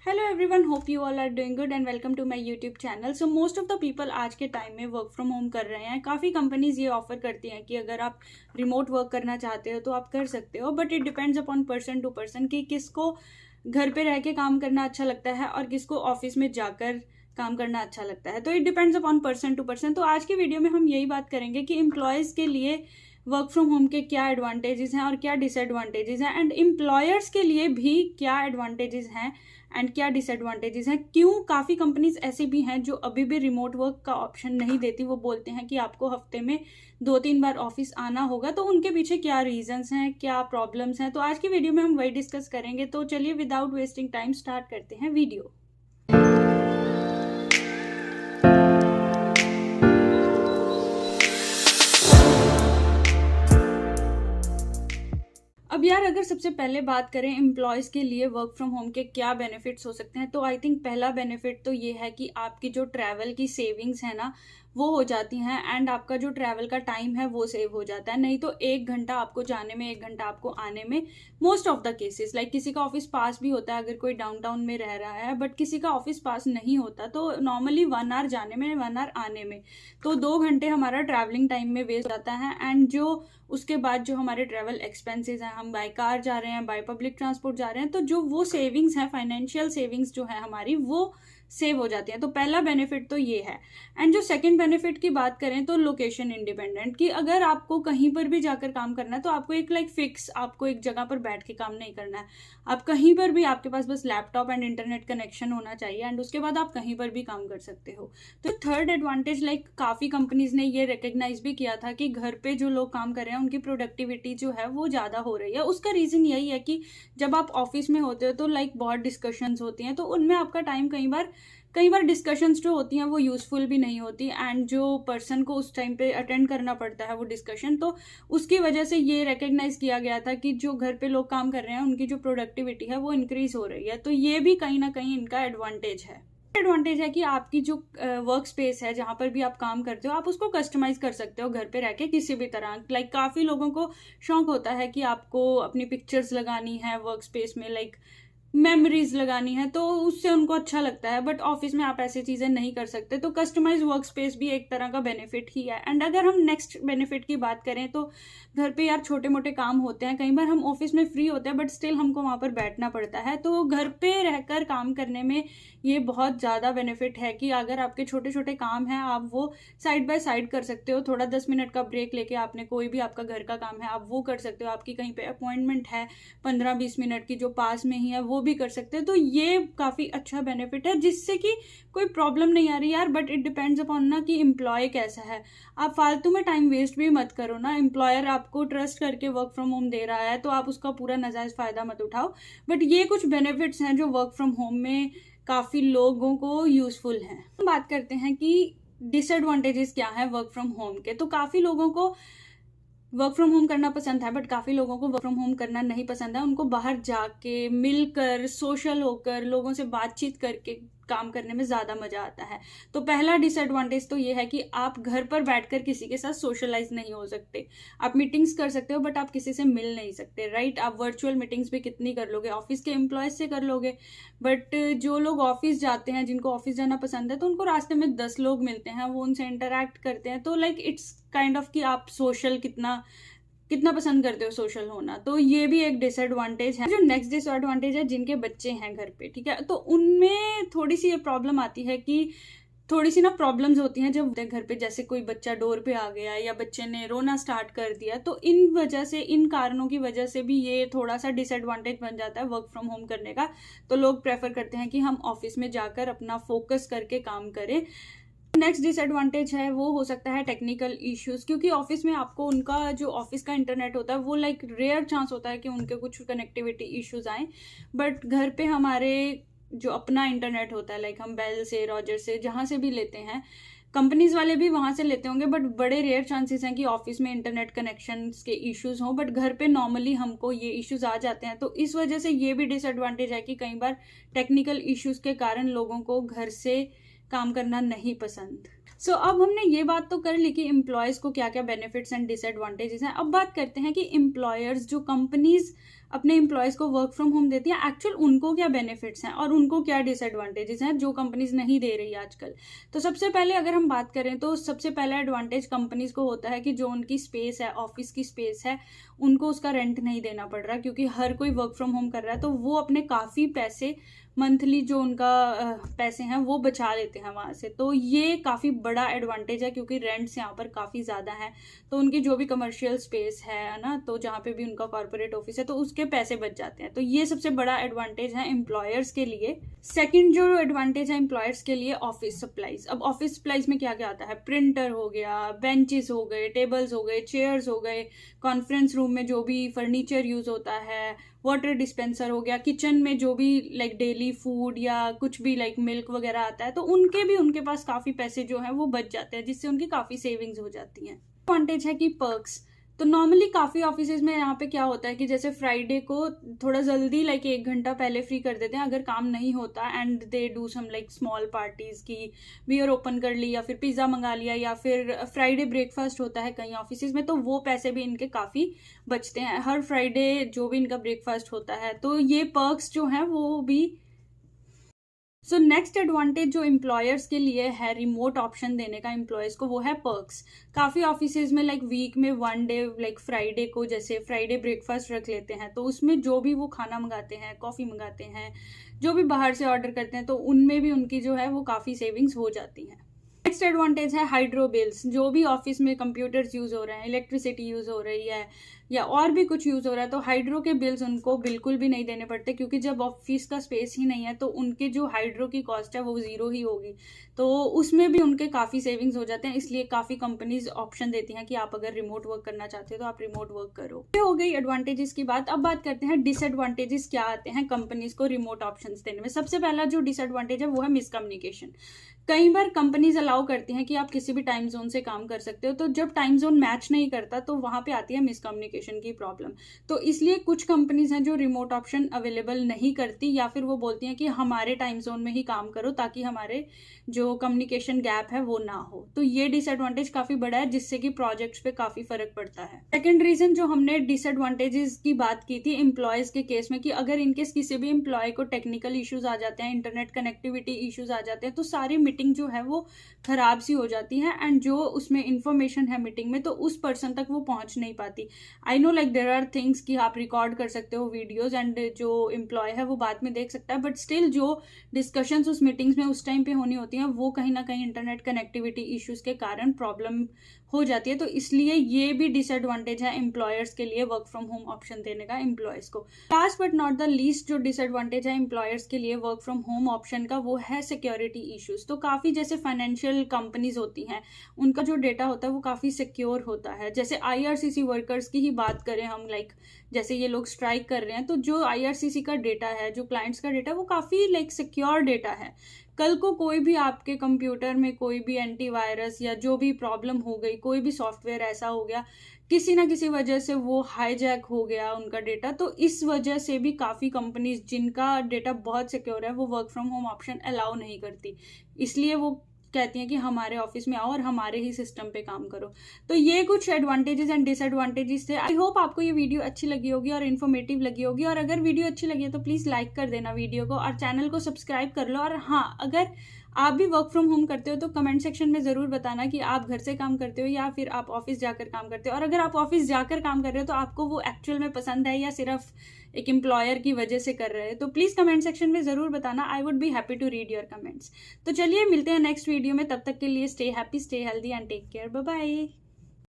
Hello everyone, hope you all are doing good and welcome to my YouTube channel. So most of the people आज के time में work from home कर रहे हैं। काफ़ी companies ये ऑफर करती हैं कि अगर आप रिमोट वर्क करना चाहते हो तो आप कर सकते हो, but it depends upon person to person कि किसको घर पे रह के काम करना अच्छा लगता है और किसको ऑफिस में जाकर काम करना अच्छा लगता है। तो it depends upon person to person. तो आज की वीडियो में हम यही बात करेंगे कि एम्प्लॉयज़ के लिए वर्क फ्रॉम होम के क्या एडवांटेजेस हैं और क्या डिसएडवांटेजेस हैं, एंड एम्प्लॉयर्स के लिए भी क्या एडवांटेजेस हैं एंड क्या डिसएडवांटेजेस हैं। क्यों काफ़ी कंपनीज ऐसी भी हैं जो अभी भी रिमोट वर्क का ऑप्शन नहीं देती। वो बोलते हैं कि आपको हफ्ते में 2-3 बार ऑफिस आना होगा। तो उनके पीछे क्या रीजंस हैं, क्या प्रॉब्लम्स हैं, तो आज की वीडियो में हम वही डिस्कस करेंगे। तो चलिए विदाउट वेस्टिंग टाइम स्टार्ट करते हैं वीडियो। अब यार, अगर सबसे पहले बात करें एम्प्लॉयज़ के लिए वर्क फ्रॉम होम के क्या बेनिफिट्स हो सकते हैं, तो आई थिंक पहला बेनिफिट तो ये है कि आपकी जो ट्रैवल की सेविंग्स है ना, वो हो जाती हैं, एंड आपका जो ट्रैवल का टाइम है वो सेव हो जाता है। नहीं तो 1 घंटा आपको जाने में, 1 घंटा आपको आने में, most of the cases like किसी का ऑफिस पास भी होता है अगर कोई डाउनटाउन में रह रहा है, बट किसी का ऑफिस पास नहीं होता, तो नॉर्मली 1 आवर जाने में, 1 आवर आने में, तो 2 घंटे हमारा ट्रैवलिंग टाइम में वेस्ट हो जाता है। एंड जो उसके बाद जो हमारे ट्रैवल एक्सपेंसेस हैं, हम बाय कार जा रहे हैं, बाय पब्लिक ट्रांसपोर्ट जा रहे हैं, तो जो वो सेविंग्स हैं, फाइनेंशियल सेविंग्स जो है हमारी, वो सेव हो जाती है। तो पहला बेनिफिट तो ये है। एंड जो सेकंड बेनिफिट की बात करें तो लोकेशन इंडिपेंडेंट, कि अगर आपको कहीं पर भी जाकर काम करना है तो आपको एक फिक्स, आपको एक जगह पर बैठ के काम नहीं करना है। आप कहीं पर भी, आपके पास बस लैपटॉप एंड इंटरनेट कनेक्शन होना चाहिए, एंड उसके बाद आप कहीं पर भी काम कर सकते हो। तो थर्ड एडवांटेज, काफ़ी कंपनीज ने ये रिकग्नाइज भी किया था कि घर पे जो लोग काम कर रहे हैं उनकी प्रोडक्टिविटी जो है वो ज़्यादा हो रही है। उसका रीज़न यही है कि जब आप ऑफिस में होते हो तो बहुत डिस्कशंस होती हैं, तो उनमें आपका टाइम कई बार डिस्कशंस जो होती हैं वो यूज़फुल भी नहीं होती, एंड जो पर्सन को उस टाइम पे अटेंड करना पड़ता है वो डिस्कशन, तो उसकी वजह से ये रिकग्नाइज किया गया था कि जो घर पे लोग काम कर रहे हैं उनकी जो प्रोडक्टिविटी है वो इंक्रीज हो रही है। तो ये भी कहीं ना कहीं इनका एडवांटेज है। एडवांटेज है कि आपकी जो वर्क स्पेस है, जहाँ पर भी आप काम करते हो, आप उसको कस्टमाइज कर सकते हो घर पे रह के किसी भी तरह। काफ़ी लोगों को शौक होता है कि आपको अपनी पिक्चर्स लगानी है वर्क स्पेस में, मेमोरीज लगानी है, तो उससे उनको अच्छा लगता है, बट ऑफिस में आप ऐसी चीज़ें नहीं कर सकते। तो कस्टमाइज वर्क स्पेस भी एक तरह का बेनिफिट ही है। एंड अगर हम नेक्स्ट बेनिफिट की बात करें तो घर पे यार छोटे मोटे काम होते हैं, कई बार हम ऑफिस में फ्री होते हैं बट स्टिल हमको वहाँ पर बैठना पड़ता है। तो घर पे रहकर काम करने में ये बहुत ज़्यादा बेनिफिट है कि अगर आपके छोटे छोटे काम हैं आप वो साइड बाय साइड कर सकते हो। थोड़ा 10 मिनट का ब्रेक लेके आपने कोई भी आपका घर का काम है आप वो कर सकते हो। आपकी कहीं पे अपॉइंटमेंट है 15-20 मिनट की जो पास में ही है, वो भी कर सकते हैं। तो ये काफ़ी अच्छा बेनिफिट है जिससे कि कोई प्रॉब्लम नहीं आ रही यार। बट इट डिपेंड्स अपॉन ना कि एम्प्लॉय कैसा है। आप फालतू में टाइम वेस्ट भी मत करो ना। एम्प्लॉयर आपको ट्रस्ट करके वर्क फ्रॉम होम दे रहा है तो आप उसका पूरा नाजायज फ़ायदा मत उठाओ। बट ये कुछ बेनिफिट्स हैं जो वर्क फ्रॉम होम में काफ़ी लोगों को यूज़फुल हैं। हम बात करते हैं कि डिसएडवांटेजेस क्या है वर्क फ्रॉम होम के। तो काफ़ी लोगों को वर्क फ्रॉम होम करना पसंद है, बट काफ़ी लोगों को वर्क फ्रॉम होम करना नहीं पसंद है। उनको बाहर जाके मिलकर, सोशल होकर, लोगों से बातचीत करके काम करने में ज़्यादा मज़ा आता है। तो पहला डिसएडवांटेज तो ये है कि आप घर पर बैठकर किसी के साथ सोशलाइज नहीं हो सकते। आप मीटिंग्स कर सकते हो बट आप किसी से मिल नहीं सकते, राइट। आप वर्चुअल मीटिंग्स भी कितनी कर लोगे, ऑफिस के एम्प्लॉयज़ से कर लोगे, बट जो लोग ऑफिस जाते हैं, जिनको ऑफिस जाना पसंद है, तो उनको रास्ते में 10 लोग मिलते हैं, वो उनसे इंटरेक्ट करते हैं। तो इट्स काइंड ऑफ कि आप सोशल कितना कितना पसंद करते हो सोशल होना। तो ये भी एक डिसएडवांटेज है। जो नेक्स्ट डिसएडवांटेज है, जिनके बच्चे हैं घर पे, ठीक है, तो उनमें थोड़ी सी ये प्रॉब्लम आती है कि थोड़ी सी ना प्रॉब्लम्स होती हैं जब घर पे जैसे कोई बच्चा डोर पे आ गया या बच्चे ने रोना स्टार्ट कर दिया, तो इन कारणों की वजह से भी ये थोड़ा सा डिसएडवांटेज बन जाता है वर्क फ्रॉम होम करने का। तो लोग प्रेफर करते हैं कि हम ऑफिस में जाकर अपना फोकस करके काम करें। नेक्स्ट डिसएडवांटेज है वो हो सकता है टेक्निकल इश्यूज, क्योंकि ऑफिस में आपको उनका जो ऑफिस का इंटरनेट होता है वो रेयर चांस होता है कि उनके कुछ कनेक्टिविटी इश्यूज आए। बट घर पे हमारे जो अपना इंटरनेट होता है, हम बेल से, रॉजर से, जहाँ से भी लेते हैं, कंपनीज वाले भी वहाँ से लेते होंगे, बट बड़े रेयर चांसेस हैं कि ऑफिस में इंटरनेट कनेक्शंस के इश्यूज हों, बट घर पे नॉर्मली हमको ये इश्यूज आ जाते हैं। तो इस वजह से ये भी डिसएडवांटेज है कि कई बार टेक्निकल इश्यूज के कारण लोगों को घर से काम करना नहीं पसंद। अब हमने ये बात तो कर ली कि एम्प्लॉयज़ को क्या क्या बेनिफिट्स एंड डिसएडवांटेजेस हैं। अब बात करते हैं कि एम्प्लॉयर्स, जो कंपनीज अपने एम्प्लॉयज़ को वर्क फ्रॉम होम देती है, एक्चुअल उनको क्या बेनिफिट्स हैं और उनको क्या डिसएडवांटेजेस हैं जो कंपनीज नहीं दे रही आजकल। तो सबसे पहले अगर हम बात करें तो सबसे पहला एडवांटेज कंपनीज को होता है कि जो उनकी स्पेस है, ऑफिस की स्पेस है, उनको उसका रेंट नहीं देना पड़ रहा, क्योंकि हर कोई वर्क फ्रॉम होम कर रहा है। तो वो अपने काफ़ी पैसे मंथली जो उनका पैसे हैं वो बचा लेते हैं वहाँ से। तो ये काफ़ी बड़ा एडवांटेज है, क्योंकि रेंट्स यहाँ पर काफ़ी ज़्यादा हैं। तो उनकी जो भी कमर्शियल स्पेस है ना, तो जहाँ पे भी उनका कॉर्पोरेट ऑफिस है, तो उसके पैसे बच जाते हैं। तो ये सबसे बड़ा एडवांटेज है एम्प्लॉयर्स के लिए। सेकंड जो एडवांटेज है एम्प्लॉयर्स के लिए, ऑफिस सप्लाईज। अब ऑफिस सप्लाईज में क्या क्या आता है? प्रिंटर हो गया, बेंचेस हो गए, टेबल्स हो गए, चेयर्स हो गए, कॉन्फ्रेंस रूम में जो भी फर्नीचर यूज होता है, वाटर डिस्पेंसर हो गया, किचन में जो भी लाइक डेली फूड या कुछ भी लाइक मिल्क वगैरह आता है, तो उनके पास काफ़ी पैसे जो हैं वो बच जाते हैं, जिससे उनकी काफ़ी सेविंग्स हो जाती हैं। एडवांटेज है कि पर्क्स। तो नॉर्मली काफ़ी ऑफिसेज में यहाँ पे क्या होता है कि जैसे फ्राइडे को थोड़ा जल्दी लाइक 1 घंटा पहले फ्री कर देते हैं अगर काम नहीं होता, and they do some like small parties की बियर ओपन कर ली या फिर पिज़्ज़ा मंगा लिया, या फिर फ्राइडे ब्रेकफास्ट होता है कई ऑफिसेज में, तो वो पैसे भी इनके काफ़ी बचते हैं हर फ्राइडे जो भी इनका ब्रेकफास्ट होता है। तो ये पर्क्स जो हैं वो भी। सो नेक्स्ट एडवांटेज जो एम्प्लॉयर्स के लिए है रिमोट ऑप्शन देने का एम्प्लॉयर्स को, वो है पर्क्स। काफ़ी ऑफिसेज में लाइक वीक में 1 डे लाइक फ्राइडे को जैसे फ्राइडे ब्रेकफास्ट रख लेते हैं, तो उसमें जो भी वो खाना मंगाते हैं, कॉफ़ी मंगाते हैं, जो भी बाहर से ऑर्डर करते हैं, तो उनमें भी उनकी जो है वो काफ़ी सेविंग्स हो जाती हैं। नेक्स्ट एडवांटेज है हाइड्रो बिल्स। जो भी ऑफिस में कंप्यूटर्स यूज़ हो रहे हैं, इलेक्ट्रिसिटी यूज़ हो रही है या और भी कुछ यूज़ हो रहा है, तो हाइड्रो के बिल्स उनको बिल्कुल भी नहीं देने पड़ते, क्योंकि जब ऑफिस का स्पेस ही नहीं है तो उनके जो हाइड्रो की कॉस्ट है वो ज़ीरो ही होगी। तो उसमें भी उनके काफ़ी सेविंग्स हो जाते हैं। इसलिए काफ़ी कंपनीज ऑप्शन देती हैं कि आप अगर रिमोट वर्क करना चाहते हो तो आप रिमोट वर्क करो। ये हो गई एडवांटेजेस की बात। अब बात करते हैं डिसएडवांटेजेस क्या आते हैं कंपनीज को रिमोट ऑप्शंस देने में। सबसे पहला जो डिसएडवांटेज है वो है मिसकम्युनिकेशन। कई बार कंपनीज अलाउ करती हैं कि आप किसी भी टाइम जोन से काम कर सकते हो, तो जब टाइम जोन मैच नहीं करता तो वहाँ पे आती है मिसकम्युनिकेशन की प्रॉब्लम। तो इसलिए कुछ कंपनीज हैं जो रिमोट ऑप्शन अवेलेबल नहीं करती, या फिर वो बोलती हैं कि हमारे टाइम जोन में ही काम करो ताकि हमारे जो कम्युनिकेशन गैप है वो ना हो। तो ये डिसएडवांटेज काफ़ी बड़ा है, जिससे कि प्रोजेक्ट्स पे काफ़ी फर्क पड़ता है। सेकेंड रीजन जो हमने डिसएडवांटेजेस की बात की थी एम्प्लॉयज़ के केस में, कि अगर इनकेस किसी भी एम्प्लॉय को टेक्निकल इश्यूज आ जाते हैं, इंटरनेट कनेक्टिविटी इश्यूज आ जाते हैं, तो सारी मीटिंग जो है वो खराब सी हो जाती है, एंड जो उसमें इंफॉर्मेशन है मीटिंग में तो उस पर्सन तक वो पहुंच नहीं पाती। I know like there are things कि आप रिकॉर्ड कर सकते हो वीडियोज, एंड जो एम्प्लॉय है वो बाद में देख सकता है, बट स्टिल जो डिस्कशंस उस मीटिंग्स में उस टाइम पे होनी होती हैं वो कहीं ना कहीं इंटरनेट कनेक्टिविटी इश्यूज के कारण प्रॉब्लम हो जाती है। तो इसलिए ये भी डिसएडवांटेज है एम्प्लॉयर्स के लिए वर्क फ्रॉम होम ऑप्शन देने का एम्प्लॉयर्स को। Last but not the least जो डिसएडवांटेज है एम्प्लॉयर्स के लिए वर्क फ्रॉम होम ऑप्शन का, वो है सिक्योरिटी इश्यूज। तो काफ़ी जैसे फाइनेंशियल कंपनीज होती हैं, उनका जो डेटा होता है वो काफ़ी सिक्योर होता है। जैसे IRCC वर्कर्स की ही बात करें हम, लाइक जैसे ये लोग स्ट्राइक कर रहे हैं, तो जो IRCC का डेटा है, जो क्लाइंट्स का डेटा है, वो काफ़ी लाइक सिक्योर डेटा है। कल को कोई भी आपके कंप्यूटर में कोई भी एंटीवायरस या जो भी प्रॉब्लम हो गई, कोई भी सॉफ्टवेयर ऐसा हो गया, किसी ना किसी वजह से वो हाईजैक हो गया उनका डेटा, तो इस वजह से भी काफ़ी कंपनीज जिनका डेटा बहुत सिक्योर है वो work from home option allow नहीं करती। इसलिए वो कहती हैं कि हमारे ऑफिस में आओ और हमारे ही सिस्टम पे काम करो। तो ये कुछ एडवांटेजेस एंड डिसएडवांटेजेस थे। आई होप आपको ये वीडियो अच्छी लगी होगी और इन्फॉर्मेटिव लगी होगी, और अगर वीडियो अच्छी लगी है तो प्लीज़ लाइक कर देना वीडियो को और चैनल को सब्सक्राइब कर लो। और हाँ, अगर आप भी वर्क फ्रॉम होम करते हो तो कमेंट सेक्शन में ज़रूर बताना कि आप घर से काम करते हो या फिर आप ऑफिस जाकर काम करते हो, और अगर आप ऑफिस जाकर काम कर रहे हो तो आपको वो एक्चुअल में पसंद है या सिर्फ एक एम्प्लॉयर की वजह से कर रहे हैं। तो प्लीज़ कमेंट सेक्शन में ज़रूर बताना। I would be happy to read your comments. तो चलिए मिलते हैं नेक्स्ट वीडियो में, तब तक के लिए stay happy, stay healthy and take care. Bye bye.